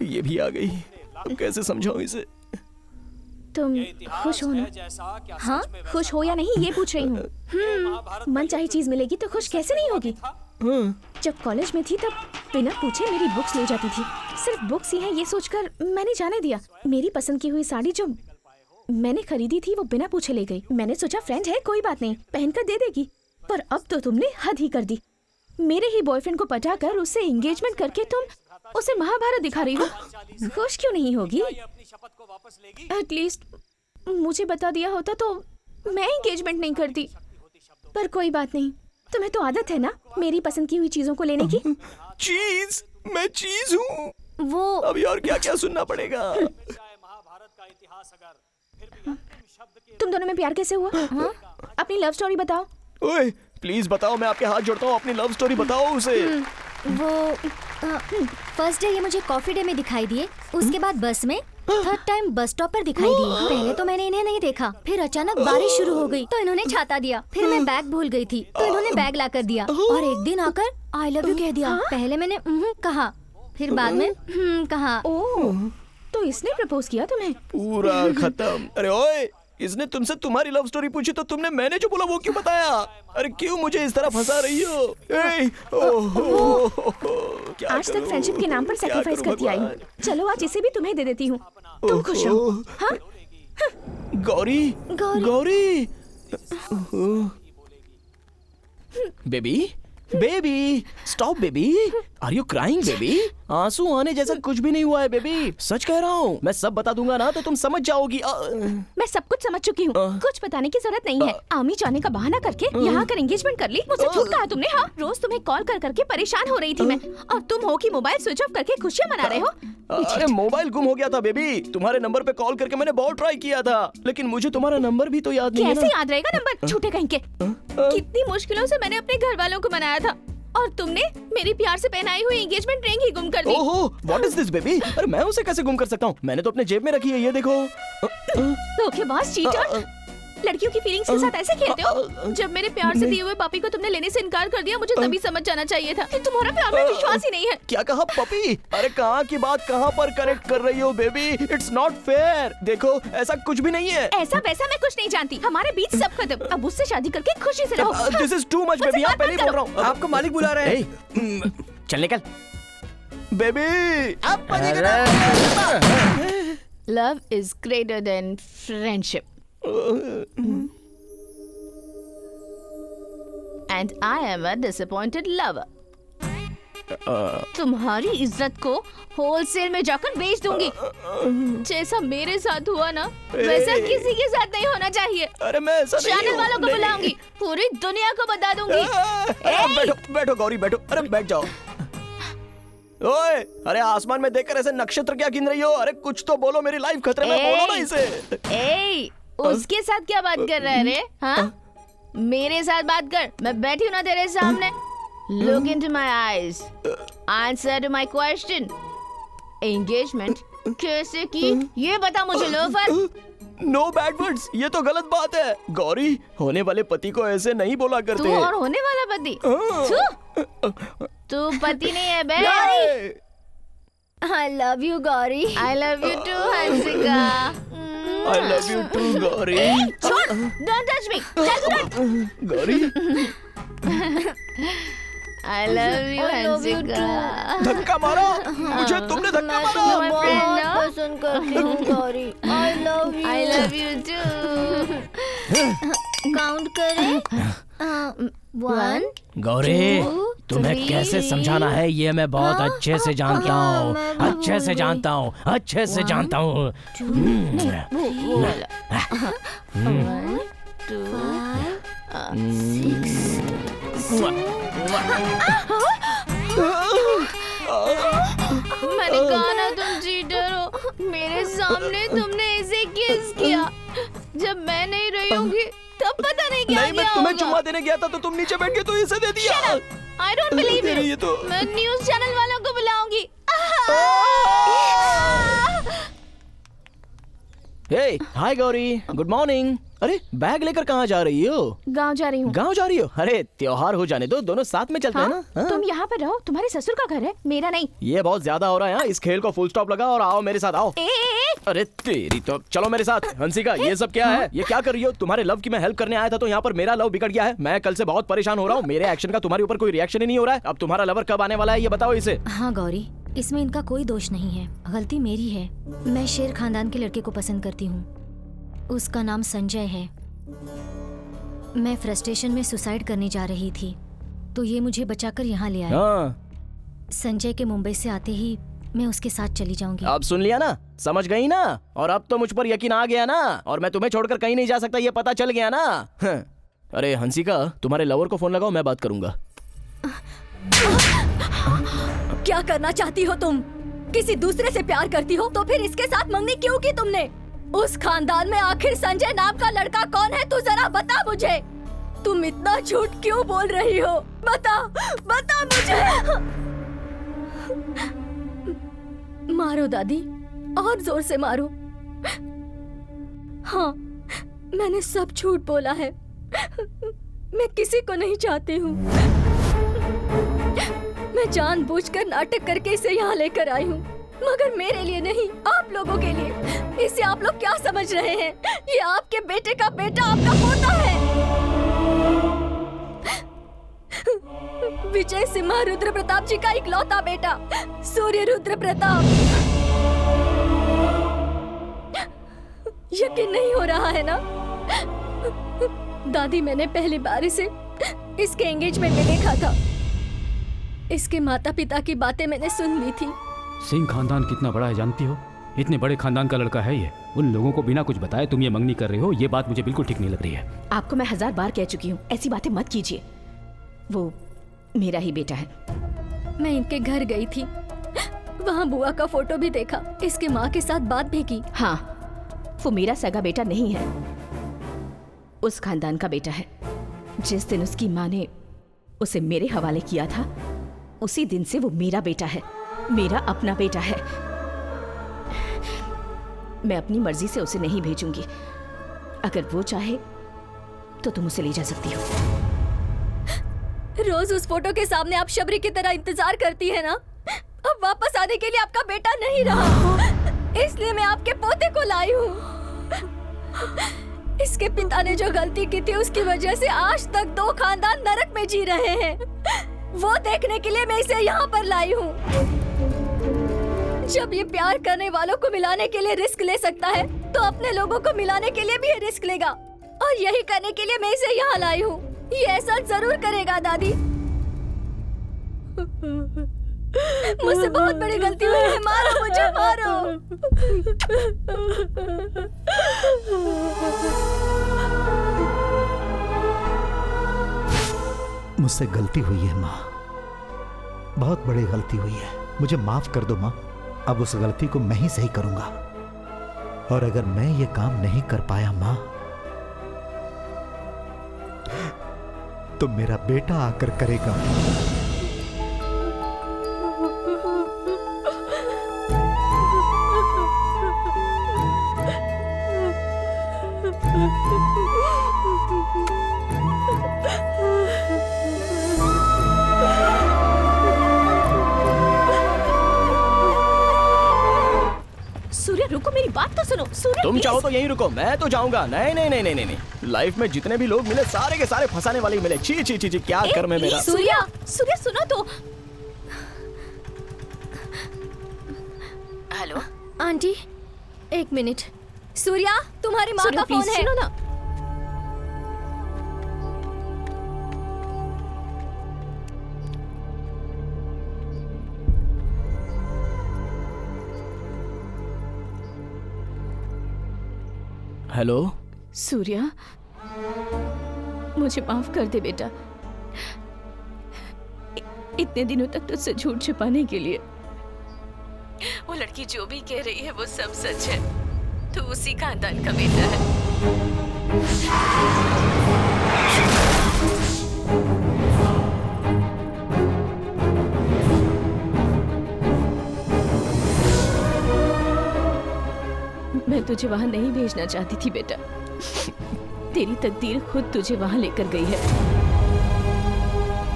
ये भी आ गई। अब कैसे समझाऊं इसे? तुम खुश हो ना? हाँ, खुश हो या नहीं ये पूछ रही हूँ। मन चाही चीज मिलेगी तो खुश कैसे नहीं होगी? जब कॉलेज में थी तब बिना पूछे मेरी बुक्स ले जाती थी। सिर्फ बुक्स ही हैं ये सोचकर मैंने जाने दिया। मेरी पसंद की हुई साड़ी जो मैंने खरीदी थी वो बिना पूछे ले गई। मैंने सोचा फ्रेंड है, कोई बात नहीं, पहनकर दे देगी। पर अब तो तुमने हद ही कर दी। मेरे ही बॉयफ्रेंड को पटाकर उससे एंगेजमेंट करके तुम उसे महाभारत दिखा रही हो। खुश क्यों नहीं होगी? एटलीस्ट मुझे बता दिया होता तो मैं एंगेजमेंट नहीं करती। पर कोई बात नहीं, तुम्हें तो आदत है ना मेरी पसंद की हुई चीजों को लेने की। चीज? मैं चीज हूँ? वो अभी और क्या क्या सुनना पड़ेगा? तुम दोनों में प्यार कैसे हुआ? हाँ? अपनी लव स्टोरी बताओ। ओए प्लीज बताओ, मैं आपके हाथ जोड़ता हूँ, अपनी लव स्टोरी बताओ उसे। वो फर्स्ट डे ये मुझे कॉफी डे में दिखाई दिए, उसके बाद बस में, थर्ड टाइम बस स्टॉप पर दिखाई दिए। पहले तो मैंने इन्हें नहीं देखा, फिर अचानक बारिश शुरू हो गई तो इन्होंने छाता दिया। फिर मैं बैग भूल गई थी तो इन्होंने बैग ला कर दिया और एक दिन आकर आई लव यू कह दिया। पहले मैंने कहा, फिर बाद में कहा। ओह, तो इसने प्रपोज किया तुम्हें? पूरा खत्म। अरे ओए, इसने तुमसे तुम्हारी लव स्टोरी पूछी तो तुमने मैंने जो बोला वो क्यों बताया? अरे क्यों मुझे इस तरह फंसा रही हो? आज तक फ्रेंडशिप के नाम पर सैक्रिफाइस करती आई हूँ। चलो आज इसे भी तुम्हें दे देती हूँ, तुम खुश रहो। हाँ? Gauri, Gauri, baby, baby, stop baby, are you crying baby? आंसू आने जैसा कुछ भी नहीं हुआ है बेबी, सच कह रहा हूँ। मैं सब बता दूंगा ना तो तुम समझ जाओगी। मैं सब कुछ समझ चुकी हूँ, कुछ बताने की जरूरत नहीं है। आमी जाने का बहाना करके यहाँ कर एंगेजमेंट कर ली। मुझसे झूठ कहा तुमने। हाँ, रोज तुम्हें कॉल कर करके परेशान हो रही थी मैं, और तुम हो कि मोबाइल स्विच ऑफ करके खुशियाँ मना रहे हो। अरे मोबाइल गुम हो गया था बेबी, तुम्हारे नंबर पे कॉल करके मैंने बहुत ट्राई किया था, लेकिन मुझे तुम्हारा नंबर भी तो याद नहीं है ना। कैसे याद रहेगा नंबर, झूठे कहीं के। कितनी मुश्किलों से मैंने अपने घर वालों को मनाया था और तुमने मेरी प्यार से पहनाई हुई एंगेजमेंट रिंग ही गुम कर दी। ओहो, व्हाट इज दिस बेबी? अरे मैं उसे कैसे गुम कर सकता हूँ? मैंने तो अपने जेब में रखी है, ये देखो। धोखेबाज, चीटर, लड़कियों की फीलिंग्स के साथ ऐसे खेलते हो? जब मेरे प्यार से दिए हुए पापी को तुमने लेने से इनकार कर दिया, मुझे तभी समझ जाना चाहिए था कि तुम्हारा प्यार में विश्वास ही नहीं है। क्या कहा पपी? अरे कहाँ की बात कहाँ पर करेक्ट कर रही हो बेबी? It's not fair. देखो ऐसा कुछ भी नहीं है। ऐसा वैसा मैं कुछ नहीं जानती, हमारे बीच सब खत्म। अब उससे शादी करके खुशी से रहो। This is too much baby, पहले ही बोल रहा हूँ। आपको मालिक बुला रहे हैं। चल निकल baby. Love is greater than friendship and I am a disappointed lover. तुम्हारी इज्जत को होलसेल में जाकर बेच दूंगी। जैसा मेरे साथ हुआ ना, वैसा किसी के साथ नहीं होना चाहिए। अरे मैं ऐसा नहीं चैनल हूँ। वालों को बुलाऊंगी, पूरी दुनिया को बता दूंगी। बैठो बैठो गौरी बैठो। अरे बैठ जाओ। ओए, अरे आसमान में देखकर ऐसे नक्षत्र क्या गिन रही हो? अरे कुछ तो बोलो, मेरी लाइफ खतरे में, बोलो ना इसे। उसके साथ क्या बात कर रहा है रे? हाँ, मेरे साथ बात कर, मैं बैठी हूँ ना तेरे सामने। Look into my eyes. Answer to my question. Engagement कैसे की? ये बता मुझे लोफर। No bad words, ये तो गलत बात है। गौरी, होने वाले पति को ऐसे नहीं बोला करते। तू और होने वाला पति? तू पति नहीं है बे। I love you Gauri. I love you too Hansika. I love you too Gauri. छोड़, don't touch me। Gauri, I love you Hansika. धक्का मारा मुझे, तुमने धक्का मारा। My friend, no? पसंद करती हूँ Gauri. I love you। I love you too। Count करें। 1 गौरी, 2 तुम्हें 3 कैसे समझाना है ये मैं बहुत अच्छे से जानता हूँ, अच्छे से जानता हूँ, अच्छे से जानता हूँ। 1 2 6 मैंने कहा ना तुम चीटर हो। मेरे सामने तुमने इसे किस किया? जब मैं नहीं रही होंगी तब पता नहीं क्या नहीं, मैं किया तुम्हें होगा। चुम्मा देने गया था तो तुम नीचे बैठ के तो इसे दे दिया। I don't believe you। ये तो मैं न्यूज़ चैनल वालों को बुलाऊंगी। हे, हाय गौरी, गुड मॉर्निंग। अरे बैग लेकर कहाँ जा रही हो? गांव जा रही हूँ। गांव जा रही हो? अरे त्योहार हो जाने दो, दोनों साथ में चलते हैं ना। हाँ? तुम यहाँ पर रहो, तुम्हारे ससुर का घर है, मेरा नहीं। ये बहुत ज्यादा हो रहा है। इस खेल को फुल स्टॉप लगा और आओ मेरे साथ आओ। ए, ए, ए, अरे तेरी तो चलो मेरे साथ। हंसिका ये सब क्या है? ये क्या कर रही हो? तुम्हारे लव की मैं हेल्प करने आया था तो यहाँ पर मेरा लव बिगड़ गया है। मैं कल से बहुत परेशान हो रहा हूँ। मेरे एक्शन का तुम्हारे ऊपर कोई रिएक्शन ही नहीं हो रहा है। अब तुम्हारा लवर कब आने वाला है ये बताओ इसे। हाँ गौरी, इसमें इनका कोई दोष नहीं है, गलती मेरी है। मैं शेर खानदान के लड़के को पसंद करती हूँ। उसका नाम संजय है। मैं फ्रस्ट्रेशन में सुसाइड करने जा रही थी तो ये मुझे बचाकर यहाँ ले आया। हाँ। संजय के मुंबई से आते ही मैं उसके साथ चली जाऊंगी। अब सुन लिया ना, समझ गई ना? और अब तो मुझ पर यकीन आ गया ना, और मैं तुम्हें छोड़कर कहीं नहीं जा सकता ये पता चल गया ना। अरे हंसिका, तुम्हारे लवर को फोन लगाओ, मैं बात करूंगा। क्या करना चाहती हो तुम? किसी दूसरे से प्यार करती हो तो फिर इसके साथ मंगनी क्यों की तुमने? उस खानदान में आखिर संजय नाम का लड़का कौन है? तू जरा बता मुझे। तुम इतना झूठ क्यों बोल रही हो? बता बता मुझे। मारो दादी, और जोर से मारो। हाँ, मैंने सब झूठ बोला है। मैं किसी को नहीं चाहती हूँ। मैं जानबूझकर नाटक करके इसे यहाँ लेकर आई हूँ, मगर मेरे लिए नहीं, आप लोगों के लिए। इसे आप लोग क्या समझ रहे हैं? ये आपके बेटे का बेटा, आपका पोता है। विजय सिम्हा रुद्र प्रताप जी का इकलौता बेटा, सूर्य रुद्र प्रताप। यकीन नहीं हो रहा है ना? दादी, मैंने पहली बार इसे इसके एंगेजमेंट में देखा था। इसके माता पिता की बातें मैंने सुन ली थी। सिंह खानदान कितना बड़ा है जानती हो? इतने बड़े खानदान का लड़का है ये। उन लोगों को बिना कुछ बताए तुम ये मंगनी कर रहे हो, ये बात मुझे बिल्कुल ठीक नहीं लग रही है। आपको मैं 1000 बार कह चुकी हूँ, ऐसी बातें मत कीजिए। वो मेरा ही बेटा है। मैं इनके घर गई थी, वहाँ बुआ का फोटो भी देखा, इसके माँ के साथ बात भी की। हाँ, वो मेरा सगा बेटा नहीं है, उस खानदान का बेटा है। जिस दिन उसकी माँ ने उसे मेरे हवाले किया था, उसी दिन से वो मेरा बेटा है, मेरा अपना बेटा है। मैं अपनी मर्जी से उसे नहीं भेजूंगी। अगर वो चाहे तो तुम उसे ले जा सकती हो। रोज उस फोटो के सामने आप शबरी की तरह इंतजार करती है ना? अब वापस आने के लिए आपका बेटा नहीं रहा, इसलिए मैं आपके पोते को लाई हूँ। इसके पिता ने जो गलती की थी उसकी वजह से आज तक 2 खानदान नरक में जी रहे हैं। वो देखने के लिए मैं इसे यहाँ पर लाई हूँ। जब ये प्यार करने वालों को मिलाने के लिए रिस्क ले सकता है तो अपने लोगों को मिलाने के लिए भी ये रिस्क लेगा, और यही करने के लिए मैं इसे यहाँ लाई हूँ। ये ऐसा जरूर करेगा दादी। मुझसे बहुत बड़ी गलती हुई है, मारो मुझे, मारो। मुझसे गलती हुई है माँ, बहुत बड़ी गलती हुई है। मुझे माफ कर दो माँ। अब उस गलती को मैं ही सही करूंगा। और अगर मैं ये काम नहीं कर पाया माँ, तो मेरा बेटा आकर करेगा। सूर्य रुको, मेरी बात तो सुनो। सूर्य तुम please। चाहो तो यहीं रुको, मैं तो जाऊंगा। नहीं नहीं नहीं नहीं नहीं नहीं। लाइफ में जितने भी लोग मिले सारे के सारे फंसाने वाले ही मिले। छी छी छी छी, क्या ए, कर मैं मेरा। please, सूर्य सूर्य सुनो तो। Hello aunty, 1 minute. सूर्या, तुम्हारी माँ का फोन है। सुनो ना। हेलो सूर्या, मुझे माफ कर दे बेटा। इतने दिनों तक तुझसे झूठ छुपाने के लिए। वो लड़की जो भी कह रही है वो सब सच है। तू उसी खानदान का बेटा है। मैं तुझे वहाँ नहीं भेजना चाहती थी बेटा। तेरी तकदीर खुद तुझे वहाँ लेकर गई है।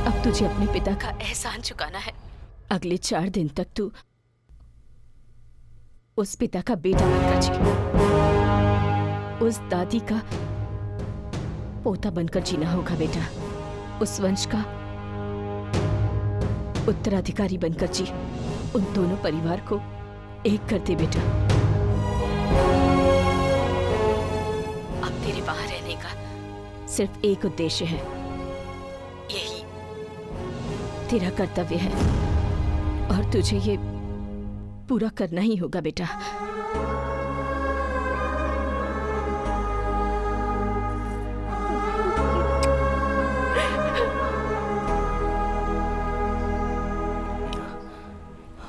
अब तुझे अपने पिता का एहसान चुकाना है। अगले 4 दिन तक तू उस पिता का बेटा बनकर जी, उस दादी का पोता बनकर जीना होगा बेटा। उस वंश का उत्तराधिकारी बनकर जी। उन दोनों परिवार को एक कर दे बेटा। अब तेरे वहां रहने का सिर्फ एक उद्देश्य है, यही तेरा कर्तव्य है और तुझे ये पूरा करना ही होगा बेटा।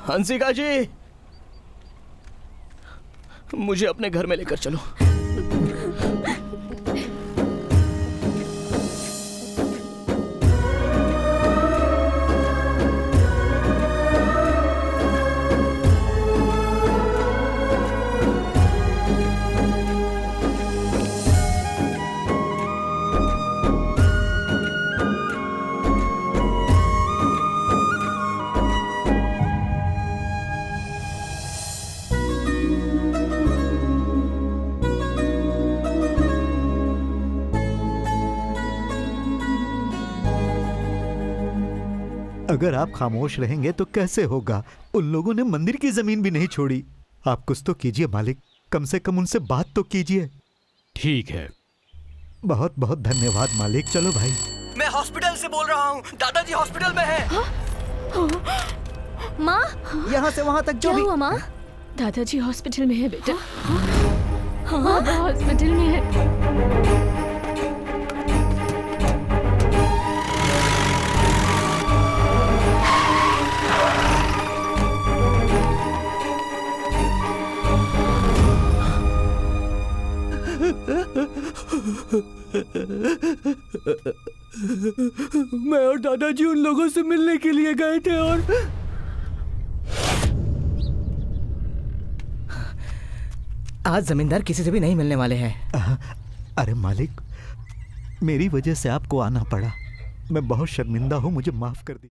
हंसिका जी, मुझे अपने घर में लेकर चलो। अगर आप खामोश रहेंगे तो कैसे होगा? उन लोगों ने मंदिर की जमीन भी नहीं छोड़ी। आप कुछ तो कीजिए मालिक, कम से कम उनसे बात तो कीजिए। ठीक है। बहुत बहुत धन्यवाद मालिक। चलो भाई। मैं हॉस्पिटल से बोल रहा हूँ, दादाजी हॉस्पिटल में है। माँ, यहाँ से वहाँ तक जो क्या भी। हुआ माँ? दादाजी हॉस्पिटल में है बेटा। हाँ, हॉस्पिटल में है। मैं और दादाजी उन लोगों से मिलने के लिए गए थे और आज जमींदार किसी से भी नहीं मिलने वाले हैं। अरे मालिक, मेरी वजह से आपको आना पड़ा। मैं बहुत शर्मिंदा हूँ, मुझे माफ कर दी।